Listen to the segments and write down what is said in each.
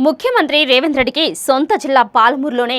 ముఖ్యమంత్రి రేవంత్ రెడ్డికి సొంత జిల్లా పాలమూరులోనే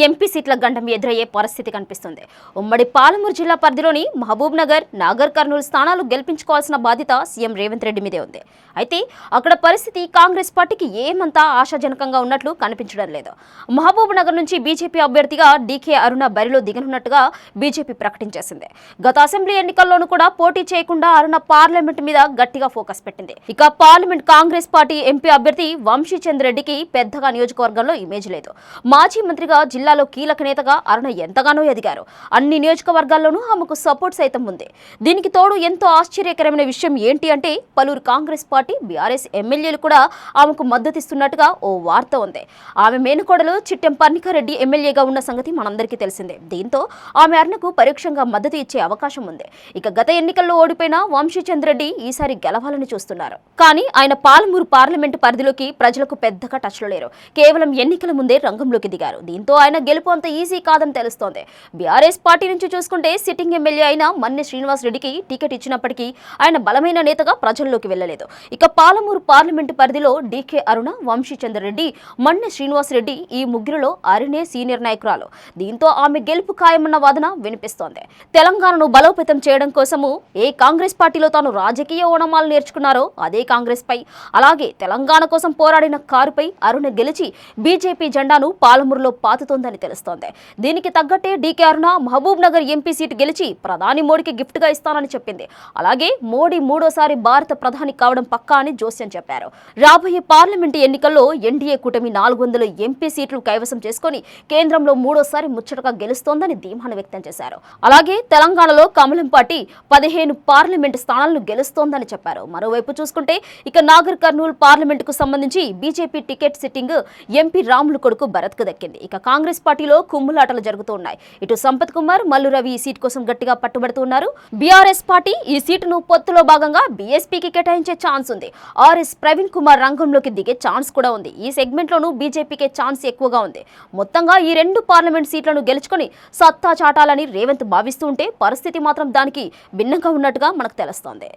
ఎంపీ సీట్ల గండం ఎదురయ్యే పరిస్థితి కనిపిస్తుంది. ఉమ్మడి పాలమూరు జిల్లా పరిధిలోని మహబూబ్ నగర్, నాగర్ కర్నూలు స్థానాలు గెలిపించుకోవాల్సిన బాధ్యత సీఎం రేవంత్ రెడ్డి మీదే ఉంది. అయితే అక్కడ పరిస్థితి కాంగ్రెస్ పార్టీకి ఏమంతా ఆశాజనకంగా ఉన్నట్లు కనిపించడం లేదు. మహబూబ్ నగర్ నుంచి బీజేపీ అభ్యర్థిగా డీకే అరుణ బరిలో దిగనున్నట్టుగా బీజేపీ ప్రకటించేసింది. గత అసెంబ్లీ ఎన్నికల్లోనూ కూడా పోటీ చేయకుండా అరుణ పార్లమెంట్ మీద గట్టిగా ఫోకస్ పెట్టింది. ఇక పార్లమెంట్ కాంగ్రెస్ పార్టీ ఎంపీ అభ్యర్థి వంశీచంద్ర రెడ్డికి పెద్దగా నియోజకవర్గంలో ఇమేజ్ లేదు. మాజీ మంత్రిగా జిల్లాలో కీలక నేతగా అరుణ ఎంతగానో ఎదిగారు. అన్ని నియోజకవర్గాల్లోనూ ఆమెకు సపోర్ట్ సైతం ఉంది. దీనికి తోడు ఎంతో ఆశ్చర్యకరమైన విషయం ఏంటి అంటే పలువురు కాంగ్రెస్ పార్టీ, బీఆర్ఎస్ ఎమ్మెల్యేలు కూడా ఆమెకు మద్దతిస్తున్నట్టుగా ఓ వార్త ఉంది. ఆమె మేనకోడలు చిట్టెం పర్ణికారెడ్డి ఎమ్మెల్యేగా ఉన్న సంగతి మనందరికీ తెలిసిందే. దీంతో ఆమె అరుణకు పరోక్షంగా మద్దతు ఇచ్చే అవకాశం ఉంది. ఇక గత ఎన్నికల్లో ఓడిపోయిన వంశీచంద్ర రెడ్డి ఈసారి గెలవాలని చూస్తున్నారు. కానీ ఆయన పాలమూరు పార్లమెంటు పరిధిలోకి ప్రజలకు పెద్దగా టచ్లో లేరు. కేవలం ఎన్నికల ముందే రంగంలోకి దిగారు. దీంతో ఆయన గెలుపు అంత ఈజీ కాదని తెలుస్తోంది. బీఆర్ఎస్ పార్టీ నుంచి చూసుకుంటే సిట్టింగ్ ఎమ్మెల్యే అయిన మన్నె శ్రీనివాస్ రెడ్డికి టికెట్ ఇచ్చినప్పటికీ ఆయన బలమైన నేతగా ప్రజల్లోకి వెళ్లలేదు. ఇక పాలమూరు పార్లమెంటు పరిధిలో డీకే అరుణ, వంశీచంద్ర రెడ్డి, మన్నె శ్రీనివాస్ రెడ్డి ఈ ముగ్గురులో అరుణే సీనియర్ నాయకురాలు. దీంతో ఆమె గెలుపు ఖాయమన్న వాదన వినిపిస్తోంది. తెలంగాణను బలోపేతం చేయడం కోసము ఏ కాంగ్రెస్ పార్టీలో తాను రాజకీయ ఓనమాలు నేర్చుకున్నారో అదే కాంగ్రెస్ పై, అలాగే తెలంగాణ కోసం పోరాడిన కారుపై అరుణ గెలిచి బీజేపీ జెండాను పాలమూరులో పాతుతోందని తెలుస్తోంది. దీనికి తగ్గట్టే డీకే అరుణ మహబూబ్ నగర్ ఎంపీ సీటు గెలిచి ప్రధాని మోడీకి గిఫ్ట్ గా ఇస్తానని చెప్పింది. అలాగే మోడీ మూడోసారి భారత ప్రధాని కావడం పక్కా అని జోస్యం చెప్పారు. రాబోయే పార్లమెంటు ఎన్నికల్లో ఎన్డీఏ కూటమి 400 ఎంపీ సీట్లు కైవసం చేసుకుని కేంద్రంలో మూడోసారి ముచ్చటగా గెలుస్తోందని ధీమాను వ్యక్తం చేశారు. అలాగే తెలంగాణలో కమలం పార్టీ 15 పార్లమెంటు స్థానాలను గెలుస్తోందని చెప్పారు. మరోవైపు చూసుకుంటే ఇక నాగర్ కర్నూలు పార్లమెంటుకు సంబంధించి BJP ticket sitting MP Ramulu కొడుకు భరత్ కు దక్కింది. ఇక కాంగ్రెస్ పార్టీలో కుమ్ములాటలు జరుగుతున్నాయి. ఇటు సంపత్ కుమార్, మల్లు రవి ఈ సీట్ కోసం గట్టిగా పట్టుబడుతున్నారు. బీఆర్ఎస్ పార్టీ ఈ సీటును పొత్తులో భాగంగా బీఎస్పీకి కేటాయించే ఛాన్స్ ఉంది. ఆర్ఎస్ ప్రవీణ్ కుమార్ రంగంలోకి దిగే ఛాన్స్ కూడా ఉంది. ఈ సెగ్మెంట్ లోనూ బీజేపీకే ఛాన్స్ ఎక్కువగా ఉంది. మొత్తంగా ఈ 2 పార్లమెంట్ సీట్లను గెలుచుకొని సత్తా చాటాలని రేవంత్ భావిస్తూ ఉంటే పరిస్థితి మాత్రం దానికి భిన్నంగా ఉన్నట్టుగా మనకు తెలుస్తోంది.